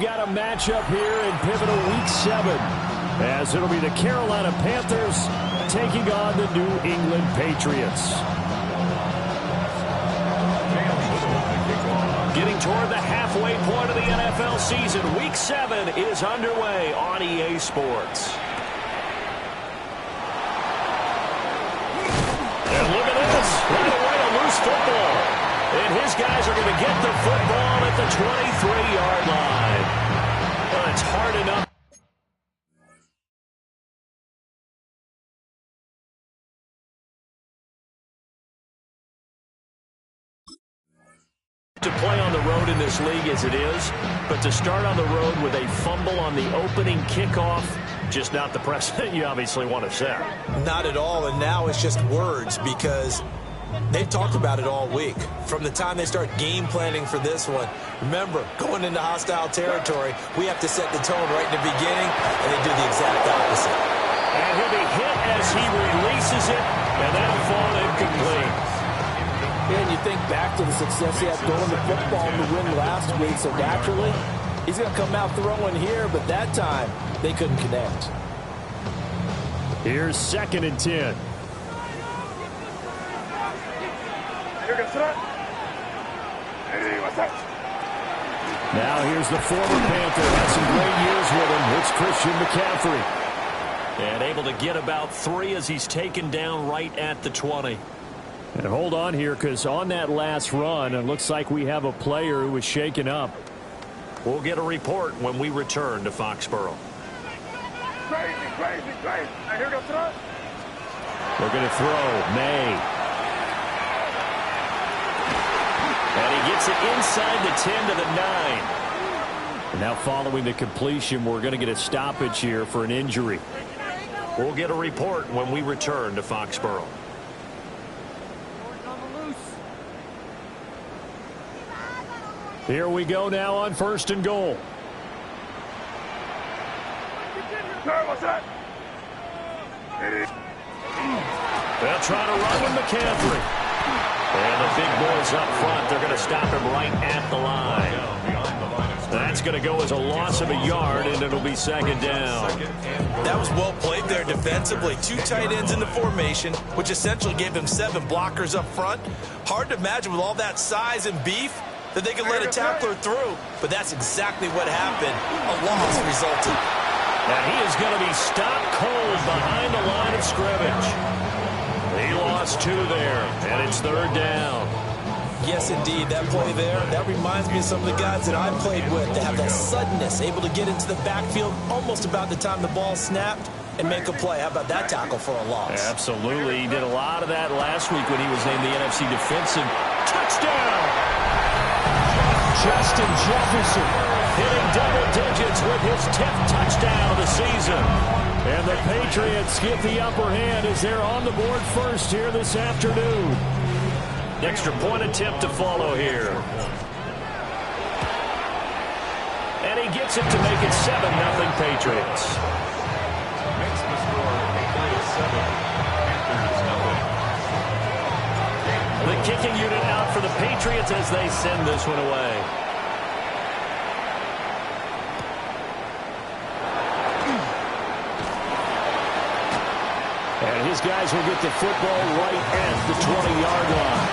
got a matchup here in pivotal Week 7, as it'll be the Carolina Panthers taking on the New England Patriots. Getting toward the halfway point of the NFL season, Week 7 is underway on EA Sports. And look at this, right away a loose football. And his guys are going to get the football at the 23-yard line. Well, it's hard enough to play on the road in this league as it is, but to start on the road with a fumble on the opening kickoff, just not the precedent you obviously want to set. Not at all, and now it's just words because they've talked about it all week. From the time they start game planning for this one, remember, going into hostile territory, we have to set the tone right in the beginning, and they do the exact opposite. And he'll be hit as he releases it, and that'll fall incomplete. And you think back to the success he had throwing the football in the win last week, so naturally, he's going to come out throwing here, but that time, they couldn't connect. Here's 2nd and 10. Now here's the former Panther. Had some great years with him. It's Christian McCaffrey. And able to get about 3 as he's taken down right at the 20. And hold on here, because on that last run, it looks like we have a player who was shaken up. We'll get a report when we return to Foxborough. Crazy. Now here goes throw. They're going to throw. May. And he gets it inside the 10 to the 9. And now following the completion, we're going to get a stoppage here for an injury. We'll get a report when we return to Foxborough. Here we go now on 1st and goal. They'll try to run with McCaffrey. And the big boys up front, they're going to stop him right at the line. That's going to go as a loss of a yard, and it'll be 2nd down. That was well played there defensively. 2 tight ends in the formation, which essentially gave them 7 blockers up front. Hard to imagine with all that size and beef that they could let a tackler through, but that's exactly what happened. A loss resulted. And he is going to be stopped cold behind the line of scrimmage. He lost 2 there, and it's 3rd down. Yes, indeed. That play there, that reminds me of some of the guys that I've played with that have that suddenness, able to get into the backfield almost about the time the ball snapped and make a play. How about that tackle for a loss? Absolutely. He did a lot of that last week when he was named the NFC Defensive Touchdown. Justin Jefferson hitting double digits with his 10th touchdown of the season. And the Patriots get the upper hand as they're on the board first here this afternoon. Extra point attempt to follow here. And he gets it to make it 7-0 Patriots. Makes the score 8-7. The kicking unit out for the Patriots as they send this one away. And his guys will get the football right at the 20-yard line.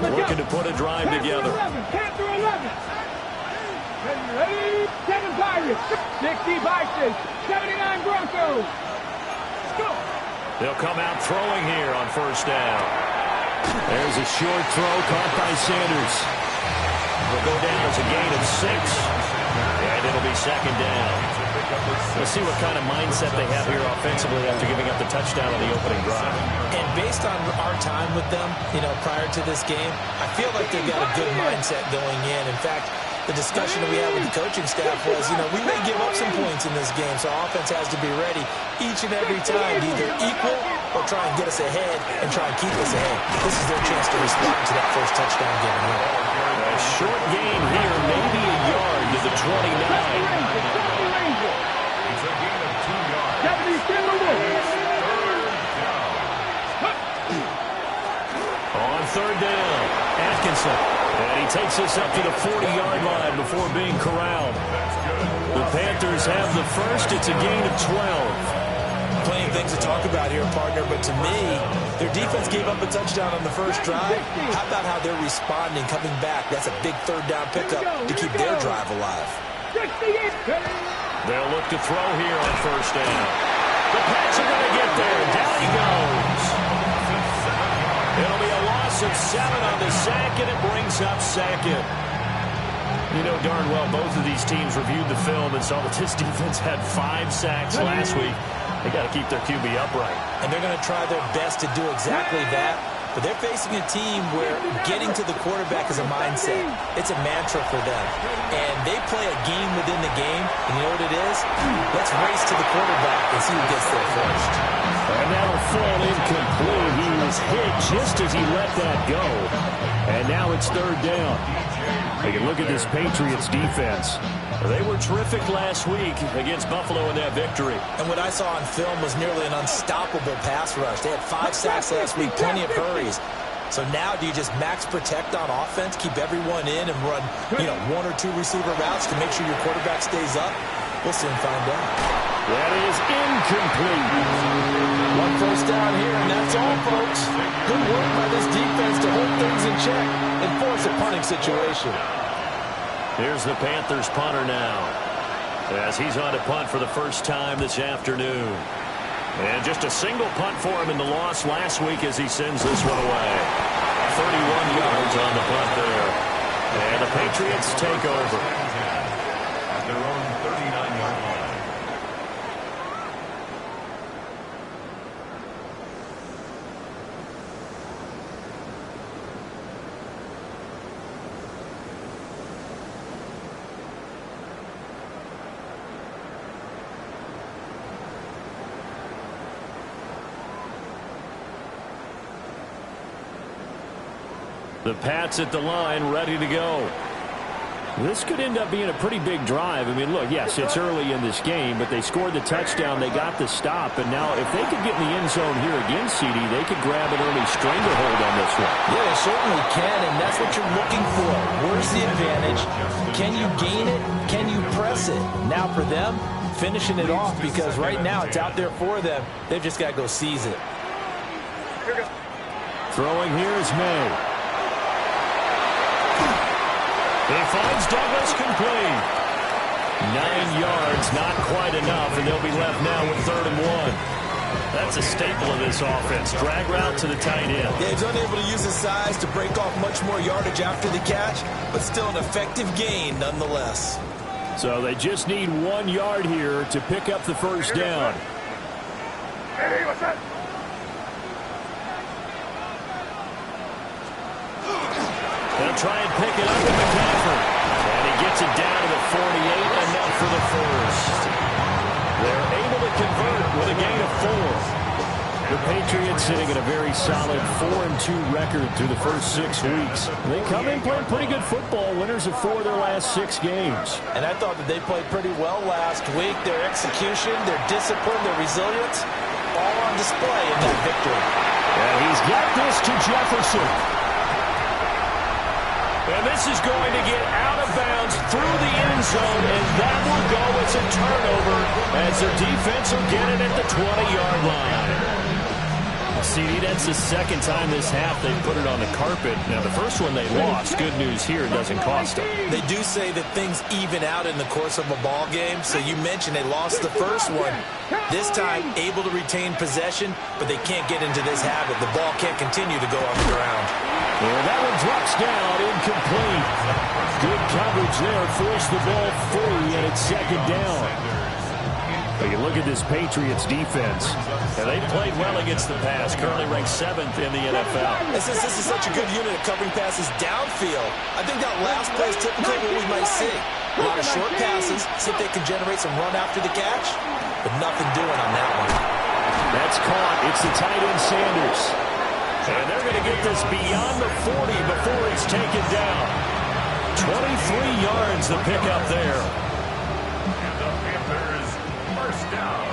Looking to put a drive together. 7 Pirates, 60 Vikings, 79 Broncos. They'll come out throwing here on 1st down. There's a short throw caught by Sanders. Will go down as a gain of 6. And it'll be 2nd down. Let's see what kind of mindset they have here offensively after giving up the touchdown on the opening drive. And based on our time with them, prior to this game, I feel like they've got a good mindset going in. In fact, the discussion that we had with the coaching staff was, we may give up some points in this game, so our offense has to be ready each and every time to either equal or try and get us ahead and try and keep us ahead. This is their chance to respond to that first touchdown given here. A short gain here, maybe a yard to the 29. takes us up to the 40-yard line before being corralled. The Panthers have the first. It's a gain of 12. Plenty of things to talk about here, partner, but to me, their defense gave up a touchdown on the first drive. How about how they're responding, coming back? That's a big third-down pickup to keep their drive alive. They'll look to throw here on first down. The Pats are going to get there. Down he goes. It'll be a loss of 7 on the sack, and it brings up second. You know darn well both of these teams reviewed the film and saw that this defense had 5 sacks last week. They got to keep their QB upright. And they're going to try their best to do exactly that. But they're facing a team where getting to the quarterback is a mindset. It's a mantra for them. And they play a game within the game. And you know what it is? Let's race to the quarterback and see who gets there first. And that'll fall incomplete. He was hit just as he let that go. And now it's third down. Take a look at this Patriots defense. They were terrific last week against Buffalo in that victory. And what I saw on film was nearly an unstoppable pass rush. They had 5 sacks last week, plenty of hurries. So now do you just max protect on offense, keep everyone in, and run 1 or 2 receiver routes to make sure your quarterback stays up? We'll soon find out. That is incomplete. 1 first down here, and that's all, folks. Good work by this defense to hold things in check and force a punting situation. Here's the Panthers punter now, as he's on to punt for the first time this afternoon. And just a single punt for him in the loss last week as he sends this one away. 31 yards on the punt there. And the Patriots take over. At their own 39-yard line. The Pats at the line, ready to go. This could end up being a pretty big drive. I mean, look, yes, it's early in this game, but they scored the touchdown. They got the stop. And now if they could get in the end zone here again, CD, they could grab an early stranglehold on this one. Yeah, they certainly can, and that's what you're looking for. Where's the advantage? Can you gain it? Can you press it? Now for them, finishing it off, because right now it's out there for them. They've just got to go seize it. Throwing here is May. He finds Douglas complete. 9 yards, not quite enough, and they'll be left now with 3rd and 1. That's a staple of this offense. Drag route to the tight end. Yeah, he's unable to use his size to break off much more yardage after the catch, but still an effective gain nonetheless. So they just need 1 yard here to pick up the first down. Hey, what's that? They'll try and pick it up with McCaffrey. And he gets it down to the 48, enough for the first. They're able to convert with a gain of 4. The Patriots sitting at a very solid 4-2 record through the first 6 weeks. They come in playing pretty good football, winners of 4 of their last 6 games. And I thought that they played pretty well last week. Their execution, their discipline, their resilience, all on display in that victory. And he's got this to Jefferson. And this is going to get out of bounds through the end zone, and that will go as a turnover as their defense will get it at the 20-yard line. CD, that's the second time this half they put it on the carpet. Now, the first one they lost. Good news here, it doesn't cost them. They do say that things even out in the course of a ball game. So you mentioned they lost the first one. This time, able to retain possession, but they can't get into this habit. The ball can't continue to go on the ground. And that one drops down, incomplete. Good coverage there, forced the ball free, and it's 2nd down. Take a look at this Patriots defense. And they played well against the pass, currently ranked 7th in the NFL. This is such a good unit of covering passes downfield. I think that last play is typically what we might see. A lot of short passes, see if they can generate some run after the catch, but nothing doing on that one. That's caught. It's the tight end Sanders. And they're going to get this beyond the 40 before it's taken down. 23 yards the pickup there. And the Panthers, first down.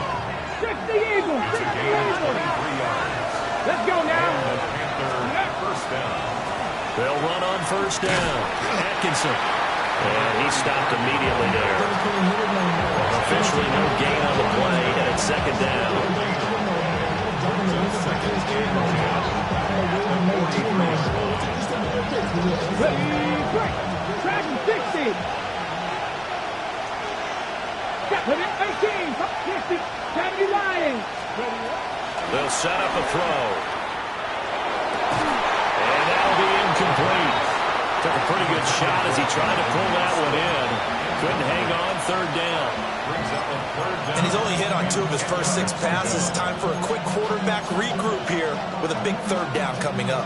60 Eagles! 60 Eagles! Let's go now! And the Panthers, first down. They'll run on first down. Atkinson. And he stopped immediately there. Officially no gain on the play, and it's second down. Track 60. Put it 18. 60. 70 Lions. They'll set up a throw. And that'll be incomplete. Took a pretty good shot as he tried to pull that one in. Couldn't hang on, third down. And he's only hit on 2 of his first 6 passes. Time for a quick quarterback regroup here with a big third down coming up.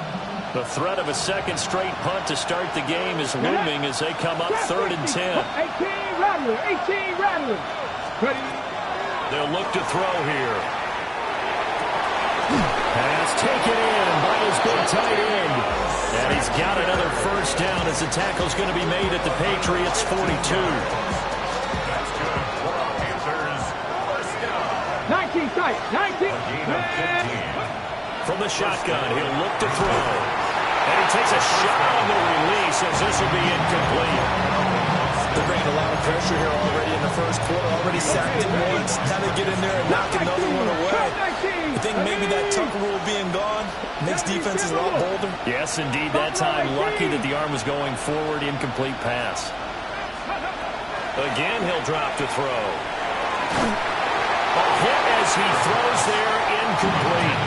The threat of a second straight punt to start the game is looming as they come up 3rd and 10. 18 Rattler. 18 Rattler. They'll look to throw here. Pass taken in by his big tight end. And he's got another first down as the tackle's going to be made at the Patriots' 42. 19 tight. 19. From the shotgun, he'll look to throw. And he takes a shot on the release as this will be incomplete. They're bringing a lot of pressure here already in the first quarter. Already sacked him once. Now they get in there and knock another one away. I think maybe that Tucker rule being gone makes defenses a lot bolder. Yes, indeed. That time, lucky that the arm was going forward. Incomplete pass. Again, he'll drop to throw. A hit as he throws there, incomplete.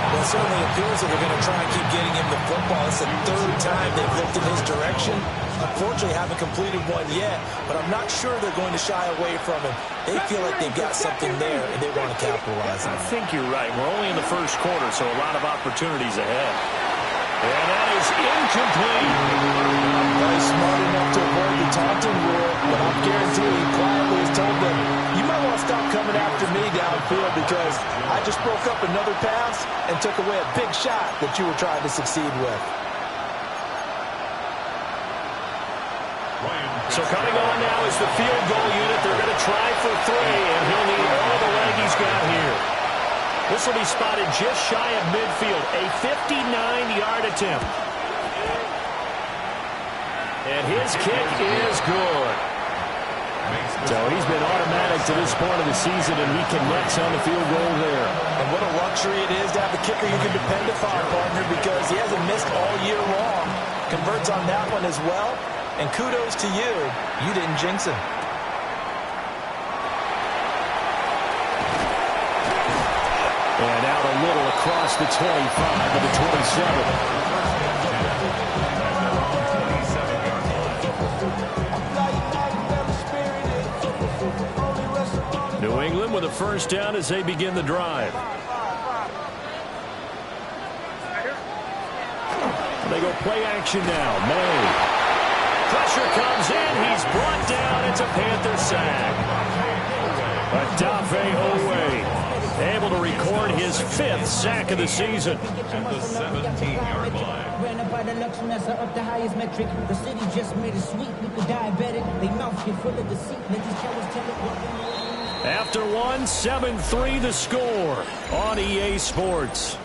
Well, it certainly appears that they're going to try and keep getting him the football. It's the 3rd time they've looked in his direction. Unfortunately, haven't completed one yet, but I'm not sure they're going to shy away from him. They feel like they've got something there, and they want to capitalize on it. I think you're right. We're only in the first quarter, so a lot of opportunities ahead. And that is incomplete. Very smart enough to avoid the taunting rule, but I'm guaranteeing he quietly has told them, you might want to stop coming after me downfield because I just broke up another pass and took away a big shot that you were trying to succeed with. So coming on now is the field goal unit. They're going to try for 3, and he'll need all the leg he's got here. This will be spotted just shy of midfield, a 59-yard attempt. And his kick is good. So he's been automatic to this point of the season, and he connects on the field goal there. And what a luxury it is to have a kicker you can depend upon, partner, because he hasn't missed all year long. Converts on that one as well. And kudos to you. You didn't jinx him. And out a little across the 25 to the 27. New England with a first down as they begin the drive. They go play action now. May. Pressure comes in. He's brought down. It's a Panther sack. Odafe Oweh able to record his 5th sack of the season. At the 17-yard line. Ran up by the Luxembourg up the highest metric. The city just made it sweet with the diabetic. They mouth get full of deceit. Let these cowards tell it. After 1, 7-3 the score on EA Sports.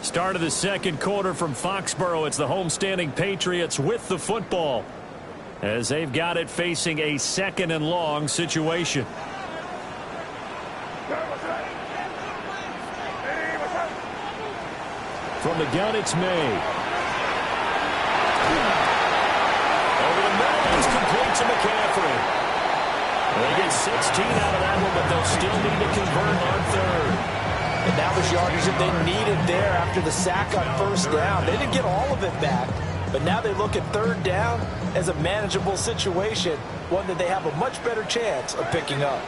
Start of the second quarter from Foxborough. It's the homestanding Patriots with the football as they've got it facing a 2nd and long situation. From the gun, it's May. Over the middle, it's complete to McCaffrey. They get 16 out of that one, but they'll still need to convert on 3rd. And now there's yardage that they needed there after the sack on first down. They didn't get all of it back, but now they look at 3rd down as a manageable situation, one that they have a much better chance of picking up.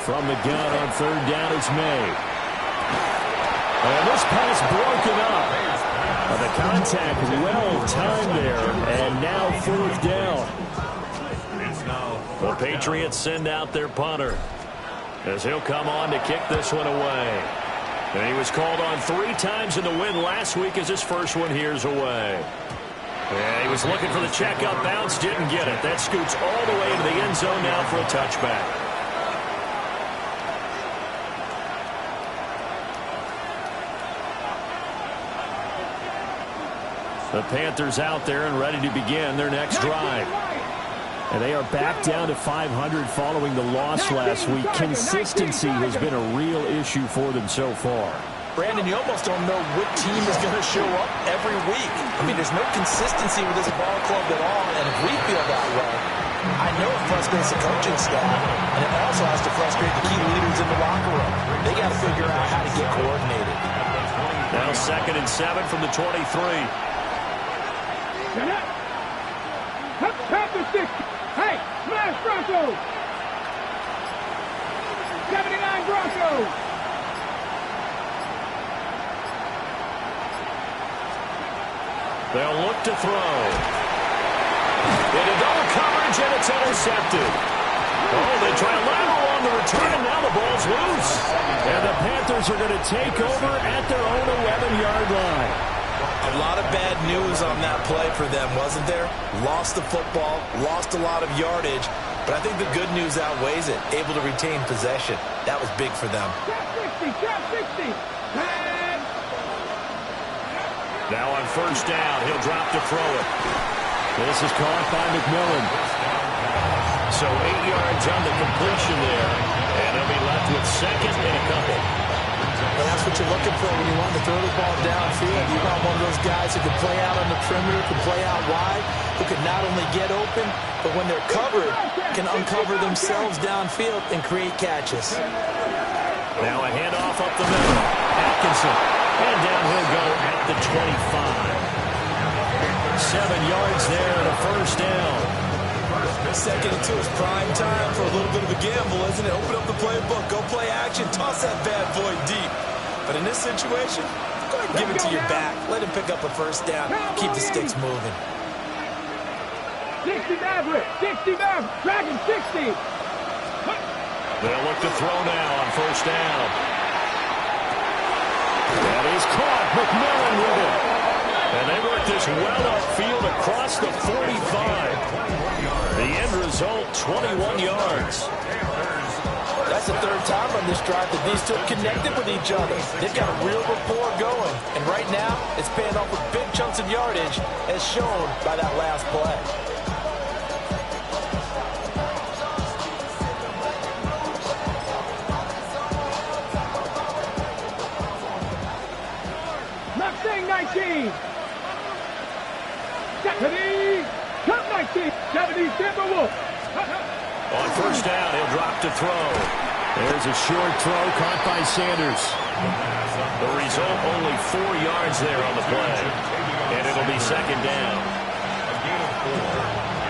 From the gun on 3rd down, it's May. And this pass broken up. The contact well timed there, and now 4th down. The Patriots send out their punter as he'll come on to kick this one away. And he was called on 3 times in the win last week as his first one here's away. And he was looking for the checkup bounce, didn't get it. That scoots all the way into the end zone now for a touchback. The Panthers out there and ready to begin their next drive. And they are back down to 500 following the loss last week. Consistency has been a real issue for them so far. Brandon, you almost don't know what team is going to show up every week. I mean, there's no consistency with this ball club at all, and if we feel that way, I know it frustrates the coaching staff, and it also has to frustrate the key leaders in the locker room. They got to figure out how to get coordinated. Now 2nd and 7 from the 23. Panther 6. Hey, smash Broncos. 79 Broncos. They'll look to throw. Into double coverage, and it's intercepted. Oh, they try a lateral on the return, and now the ball's loose. And the Panthers are going to take over at their own 11-yard line. A lot of bad news on that play for them, wasn't there? Lost the football, lost a lot of yardage, but I think the good news outweighs it. Able to retain possession. That was big for them. Trap 60. Now on 1st down, he'll drop to throw it. This is caught by McMillan. So 8 yards on the completion there, and he'll be left with 2nd and a couple. Well, that's what you're looking for when you want to throw the ball downfield. You want one of those guys who can play out on the perimeter, can play out wide, who can not only get open, but when they're covered, can uncover themselves downfield and create catches. Now a handoff up the middle. Atkinson. And down he'll go at the 25. 7 yards there and a 1st down. 2nd and 2 is prime time for a little bit of a gamble, isn't it? Open up the playbook, go play action, toss that bad boy deep. But in this situation, go ahead and give it to your back. Let him pick up a 1st down. Keep the sticks moving. 60 Maverick. 60 Maverick. Dragon 60. They'll look to throw now on 1st down. That is caught. McMillan with it. And they work this well upfield across the 45. The end result, 21 yards. That's the 3rd time on this drive that these two have connected with each other. They've got a real rapport going. And right now, it's paying off with big chunks of yardage, as shown by that last play. Mustang 19. 70. Cup 19. 70 Timberwolves. On 1st down, he'll drop to throw. There's a short throw caught by Sanders. The result, only 4 yards there on the play. And it'll be 2nd down. A gain of 4.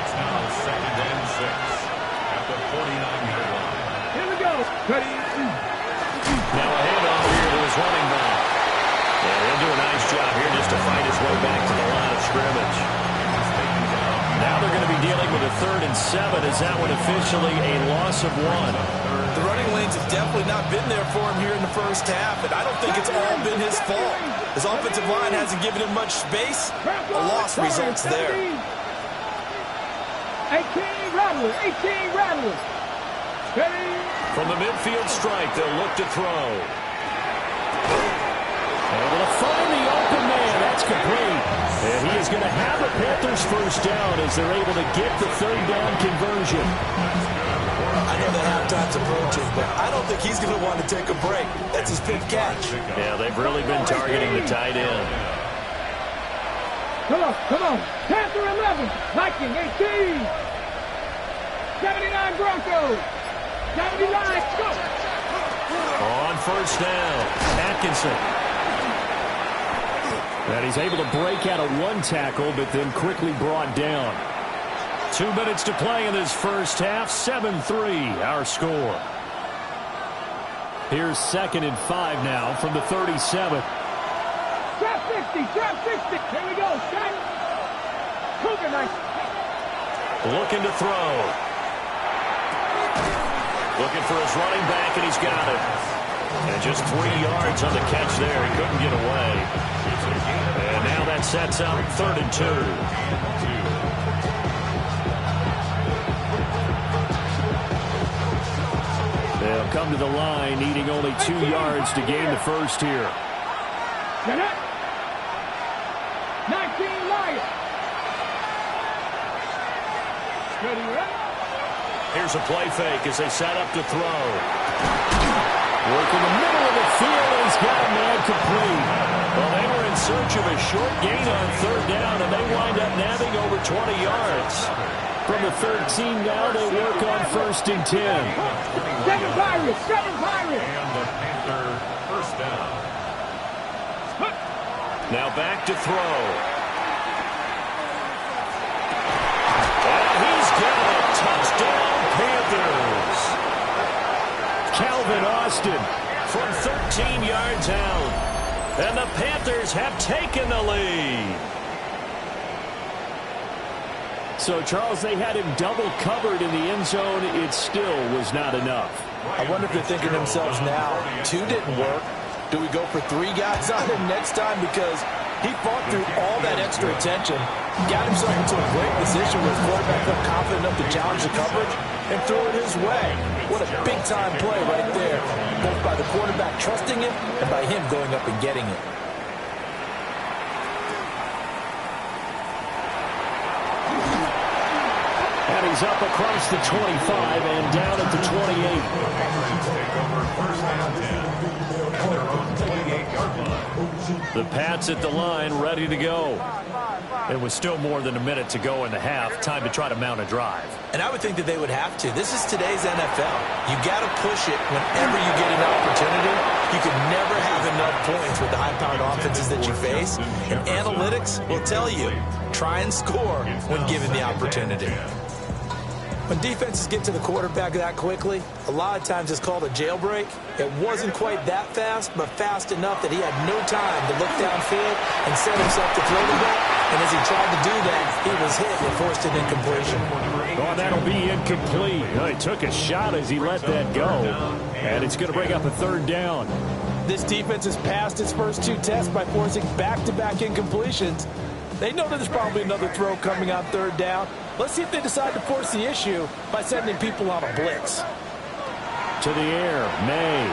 It's now 2nd and 6 at the 49-yard line. Here we go. Now a handoff here to his running back. And he'll do a nice job here just to fight his way back to the line of scrimmage. Now they're going to be dealing with a 3rd and 7. Is that one officially a loss of 1? The running lanes have definitely not been there for him here in the 1st half, and I don't think it's all been his fault. His offensive line hasn't given him much space. A loss results there. 18 Rattler. 18 Rattler. From the midfield strike, they'll look to throw. Able to find the open man. That's complete. And he is going to have the Panthers 1st down as they're able to get the 3rd down conversion. I know that halftime's approaching, but I don't think he's going to want to take a break. That's his 5th catch. Yeah, they've really been targeting the tight end. Come on, come on. Panther 11. Viking 18. 79 Broncos. 79. Go. On 1st down, Atkinson. And he's able to break out of 1 tackle, but then quickly brought down. 2 minutes to play in this 1st half. 7-3, our score. Here's 2nd and 5 now from the 37. Trap 60. Trap 60. Here we go. Shot. Cougar nice. Looking to throw. Looking for his running back, and he's got it. And just 3 yards on the catch there. He couldn't get away. And now that sets up 3rd and 2. They'll come to the line, needing only 2 yards to gain the 1st here. 19 Lions. Ready, ready. Here's a play fake as they set up to throw. Work in the middle of the field, and he's got a man complete. Well, they were in search of a short gain on third down, and they wind up nabbing over 20 yards. From the 13 now, they work on 1st and 10. Seven Pirates, seven Pirates. And the Panther first down. Now back to throw. And he's got it. Touchdown, Panthers. Calvin Austin From 13 yards out. And the Panthers have taken the lead. So, Charles, they had him double covered in the end zone. It still was not enough. I wonder if they're thinking to themselves now, 2 didn't work. Do we go for 3 guys on him next time? Because he fought through all that extra attention, got himself into a great position where his quarterback felt confident enough to challenge the coverage and throw it his way. What a big-time play right there, both by the quarterback trusting him and by him going up and getting it. And he's up across the 25 and down at the 28. Take over first and 10. At their own 28-yard line. The Pats at the line, ready to go. It was still more than a minute to go in the half. Time to try to mount a drive. And I would think that they would have to. This is today's NFL. You got to push it whenever you get an opportunity. You can never have enough points with the high-powered offenses that you face. And analytics will tell you, try and score when given the opportunity. When defenses get to the quarterback that quickly, a lot of times it's called a jailbreak. It wasn't quite that fast, but fast enough that he had no time to look downfield and set himself to throw the ball. And as he tried to do that, he was hit and forced an incompletion. Oh, that'll be incomplete. Oh, he took a shot as he let that go. And it's going to bring up a 3rd down. This defense has passed its first 2 tests by forcing back-to-back incompletions. They know that there's probably another throw coming on 3rd down. Let's see if they decide to force the issue by sending people on a blitz. To the air, May.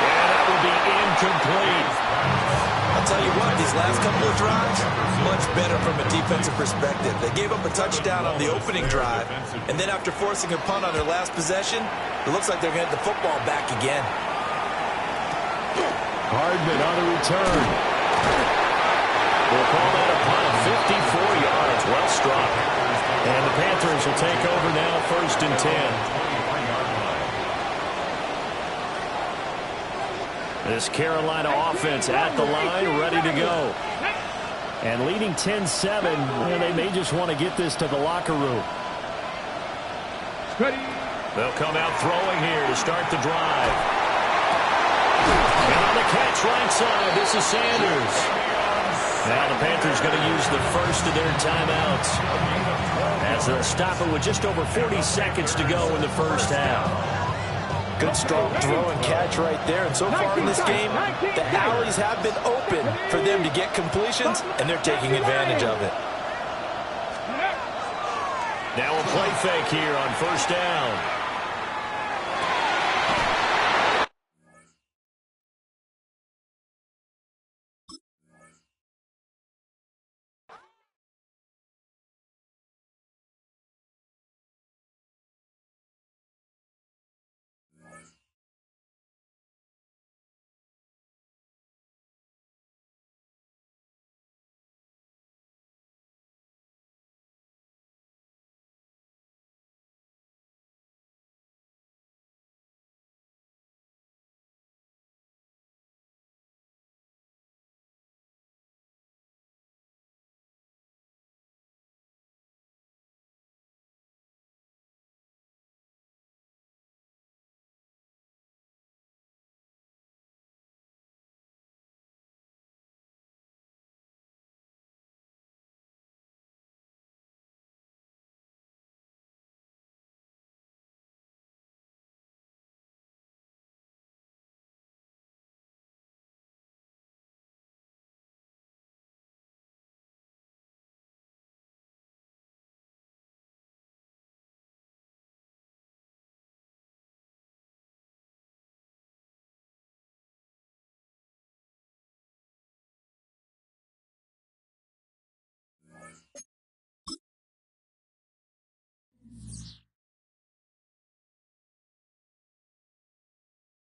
And that will be incomplete. I'll tell you what, these last couple of drives, much better from a defensive perspective. They gave up a touchdown on the opening drive, and then after forcing a punt on their last possession, it looks like they're going to get the football back again. Hardman on the return. We'll call that a punt of 54 yards. Well struck. And the Panthers will take over now, 1st and 10. This Carolina offense at the line, ready to go. And leading 10-7, and they may just want to get this to the locker room. Ready. They'll come out throwing here to start the drive. And on the catch right side, this is Sanders. Now the Panthers going to use the first of their timeouts as they'll stop it with just over 40 seconds to go in the first half. Good strong throw and catch right there. And so far in this game, the alleys have been open for them to get completions, and they're taking advantage of it. Now a play fake here on 1st down.